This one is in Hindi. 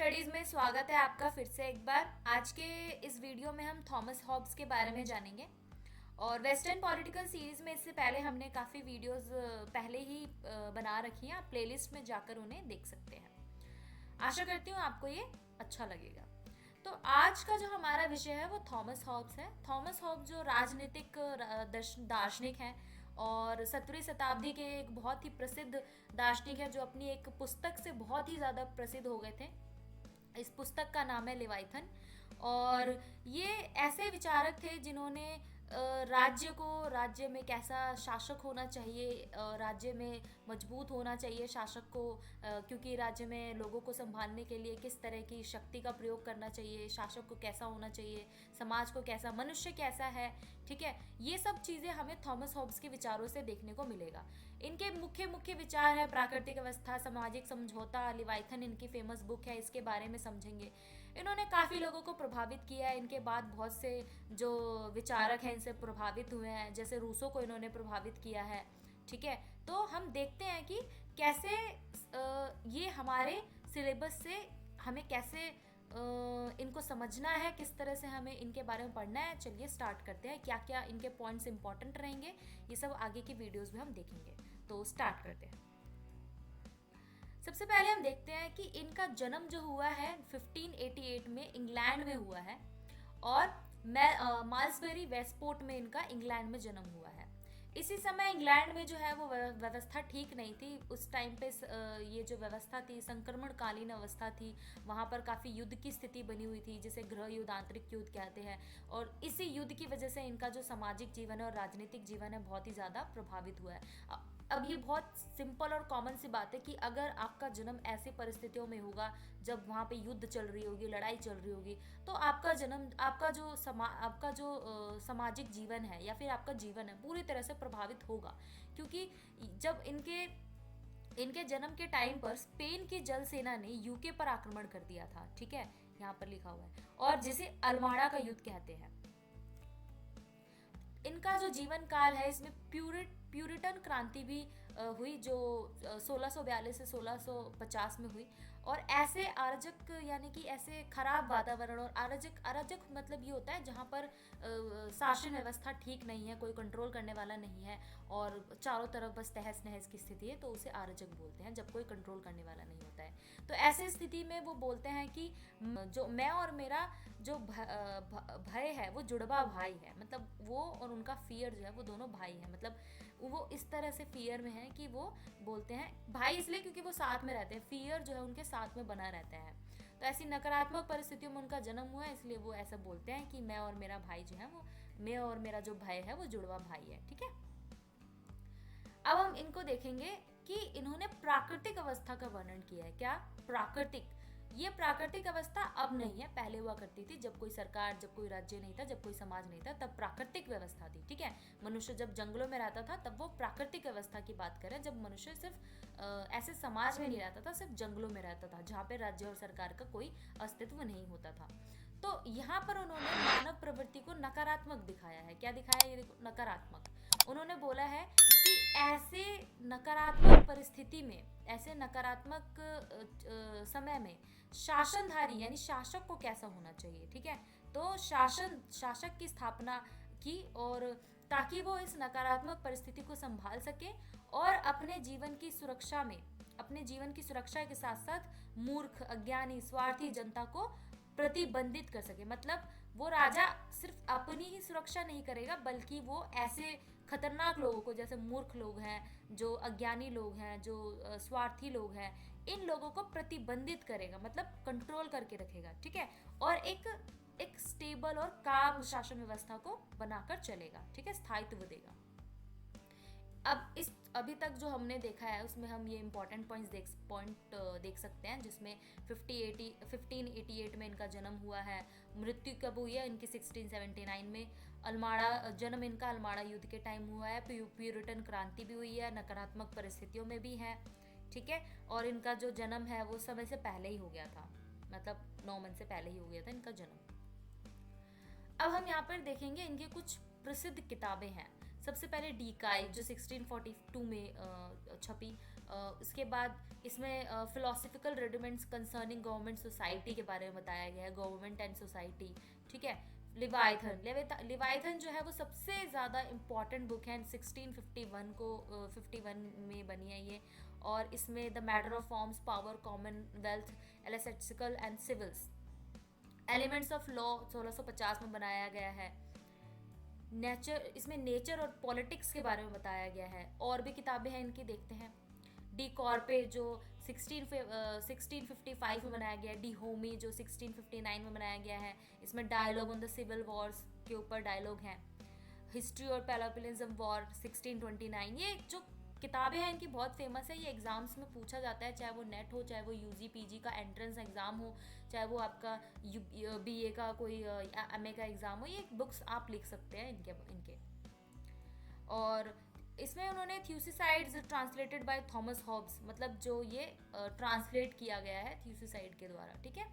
स्टडीज में स्वागत है आपका फिर से एक बार। आज के इस वीडियो में हम थॉमस हॉब्स के बारे में जानेंगे। और वेस्टर्न पॉलिटिकल सीरीज में इससे पहले हमने काफ़ी वीडियोस पहले ही बना रखी हैं। आप प्लेलिस्ट में जाकर उन्हें देख सकते हैं। आशा करती हूँ आपको ये अच्छा लगेगा। तो आज का जो हमारा विषय है वो थॉमस हॉब्स है। थॉमस हॉब्स जो राजनीतिक दार्शनिक हैं और 17वीं शताब्दी के एक बहुत ही प्रसिद्ध दार्शनिक है, जो अपनी एक पुस्तक से बहुत ही ज़्यादा प्रसिद्ध हो गए थे। इस पुस्तक का नाम है लेवाइथन। और ये ऐसे विचारक थे जिन्होंने राज्य में कैसा शासक होना चाहिए, राज्य में मजबूत होना चाहिए शासक को, क्योंकि राज्य में लोगों को संभालने के लिए किस तरह की शक्ति का प्रयोग करना चाहिए, शासक को कैसा होना चाहिए, समाज को कैसा, मनुष्य कैसा है। ठीक है, ये सब चीज़ें हमें थॉमस हॉब्स के विचारों से देखने को मिलेगा। इनके मुख्य मुख्य विचार है प्राकृतिक अवस्था, सामाजिक समझौता। लिवाइथन इनकी फेमस बुक है, इसके बारे में समझेंगे। इन्होंने काफ़ी लोगों को प्रभावित किया है। इनके बाद बहुत से जो विचारक हैं इनसे प्रभावित हुए हैं, जैसे रूसो को इन्होंने प्रभावित किया है। ठीक है, तो हम देखते हैं कि कैसे ये हमारे सिलेबस से हमें कैसे इनको समझना है, किस तरह से हमें इनके बारे में पढ़ना है। चलिए स्टार्ट करते हैं। क्या क्या इनके पॉइंट्स इंपॉर्टेंट रहेंगे ये सब आगे की वीडियोस में हम देखेंगे। तो स्टार्ट करते हैं। सबसे पहले हम देखते हैं कि इनका जन्म जो हुआ है 1588 में इंग्लैंड में हुआ है। और माल्सबरी वेस्टपोर्ट में इनका इंग्लैंड में जन्म हुआ है। इसी समय इंग्लैंड में जो है वो व्यवस्था ठीक नहीं थी। उस टाइम पे ये जो व्यवस्था थी संक्रमणकालीन अवस्था थी। वहाँ पर काफ़ी युद्ध की स्थिति बनी हुई थी, जिसे गृह युद्ध, आंतरिक युद्ध कहते हैं। और इसी युद्ध की वजह से इनका जो सामाजिक जीवन है और राजनीतिक जीवन है बहुत ही ज़्यादा प्रभावित हुआ है। अब ये बहुत सिंपल और कॉमन सी बात है कि अगर आपका जन्म ऐसी परिस्थितियों में होगा जब वहाँ पे युद्ध चल रही होगी, लड़ाई चल रही होगी, तो आपका जो सामाजिक जीवन है या फिर आपका जीवन है पूरी तरह से प्रभावित होगा। क्योंकि जब इनके जन्म के टाइम पर स्पेन की जल सेना ने यूके पर आक्रमण कर दिया था। ठीक है, यहाँ पर लिखा हुआ है, और जिसे अल्माड़ा का युद्ध कहते हैं। इनका जो जीवन काल है इसमें प्यूरिटन क्रांति भी हुई, जो 1642 से 1650 में हुई। और ऐसे अराजक यानी कि ऐसे खराब वातावरण, और अराजक अराजक मतलब ये होता है जहाँ पर शासन व्यवस्था ठीक नहीं है, कोई कंट्रोल करने वाला नहीं है और चारों तरफ बस तहस नहस की स्थिति है, तो उसे अराजक बोलते हैं, जब कोई कंट्रोल करने वाला नहीं होता है। तो ऐसी स्थिति में वो बोलते हैं कि जो मैं और मेरा जो भय है वो जुड़वा भाई है। मतलब वो और उनका फियर जो है वो दोनों भाई है। मतलब वो इस तरह से फियर में है कि वो बोलते हैं भाई इसलिए क्योंकि वो साथ में रहते हैं, फियर जो है उनके साथ में बना रहता है। तो ऐसी नकारात्मक परिस्थितियों में उनका जन्म हुआ है, इसलिए वो ऐसा बोलते हैं कि मैं और मेरा भाई जो है वो, मैं और मेरा जो भाई है वो जुड़वा भाई है। ठीक है, अब हम इनको देखेंगे कि इन्होंने प्राकृतिक अवस्था का वर्णन किया है। क्या? प्राकृतिक। ये प्राकृतिक अवस्था अब नहीं है, पहले हुआ करती थी जब कोई सरकार, जब कोई राज्य नहीं था, जब कोई समाज नहीं था, तब प्राकृतिक व्यवस्था थी। ठीक है, मनुष्य जब जंगलों में रहता था तब वो प्राकृतिक व्यवस्था की बात करें, जब मनुष्य सिर्फ ऐसे समाज में नहीं रहता था, सिर्फ जंगलों में रहता था जहाँ पे राज्य और सरकार का कोई अस्तित्व नहीं होता था। तो यहाँ पर उन्होंने मानव प्रवृत्ति को नकारात्मक दिखाया है। क्या दिखाया है? ये देखो, नकारात्मक। उन्होंने बोला है कि ऐसे नकारात्मक परिस्थिति में, ऐसे नकारात्मक समय में शासनधारी यानी शासक को कैसा होना चाहिए। ठीक है, तो शासक की स्थापना की, और ताकि वो इस नकारात्मक परिस्थिति को संभाल सके और अपने जीवन की सुरक्षा के साथ साथ मूर्ख, अज्ञानी, स्वार्थी जनता को प्रतिबंधित कर सके। मतलब वो राजा सिर्फ अपनी ही सुरक्षा नहीं करेगा, बल्कि वो ऐसे खतरनाक लोगों को, जैसे मूर्ख लोग हैं, जो अज्ञानी लोग हैं, जो स्वार्थी लोग हैं, इन लोगों को प्रतिबंधित करेगा, मतलब कंट्रोल करके रखेगा। ठीक है, और एक स्टेबल और काम शासन व्यवस्था को बनाकर चलेगा। ठीक है, स्थायित्व देगा। अब इस अभी तक जो हमने देखा है उसमें हम ये इंपॉर्टेंट पॉइंट देख सकते हैं, जिसमें 1588 में इनका जन्म हुआ है। मृत्यु कब हुई है इनकी? 1679 में। जन्म इनका अल्माड़ा युद्ध के टाइम हुआ है। प्यूरिटन क्रांति भी हुई है, नकारात्मक परिस्थितियों में भी है। ठीक है, और इनका जो जन्म है वो समय से पहले ही हो गया था, मतलब 9 मंथ से पहले ही हो गया था इनका जन्म। अब हम यहाँ पर देखेंगे इनके कुछ प्रसिद्ध किताबें हैं। सबसे पहले डीकाई, जो 1642 में छपी, उसके बाद इसमें फिलोसफिकल रेडिमेंट्स कंसर्निंग गवर्नमेंट सोसाइटी के बारे में बताया गया है, गवर्नमेंट एंड सोसाइटी, ठीक है। लिवाइथन जो है वो सबसे ज़्यादा इम्पॉर्टेंट बुक है, 1651 को 51 में बनी है ये। और इसमें the matter of forms, power, commonwealth, ecclesiastical and civils, elements of law 1650 में बनाया गया है। इसमें नेचर और पॉलिटिक्स के बारे में बताया गया है। और भी किताबें हैं इनकी, देखते हैं। डी कॉर्पे जो 1655 में बनाया गया है, डी होमी जो 1659 में बनाया गया है, इसमें dialogue on the civil wars के ऊपर डायलॉग है। हिस्ट्री और पेलोपोनेसियन वॉर 1629, ये जो किताबें हैं इनकी बहुत फेमस है, ये एग्जाम्स में पूछा जाता है, चाहे वो नेट हो, चाहे वो यूजी पीजी का एंट्रेंस एग्जाम हो, चाहे वो आपका बीए का कोई एमए का एग्जाम हो, ये बुक्स आप लिख सकते हैं इनके। और इसमें उन्होंने थ्यूसिसाइड्स ट्रांसलेटेड बाय थॉमस हॉब्स, मतलब जो ये ट्रांसलेट किया गया है थ्यूसिसाइड के द्वारा, ठीक है।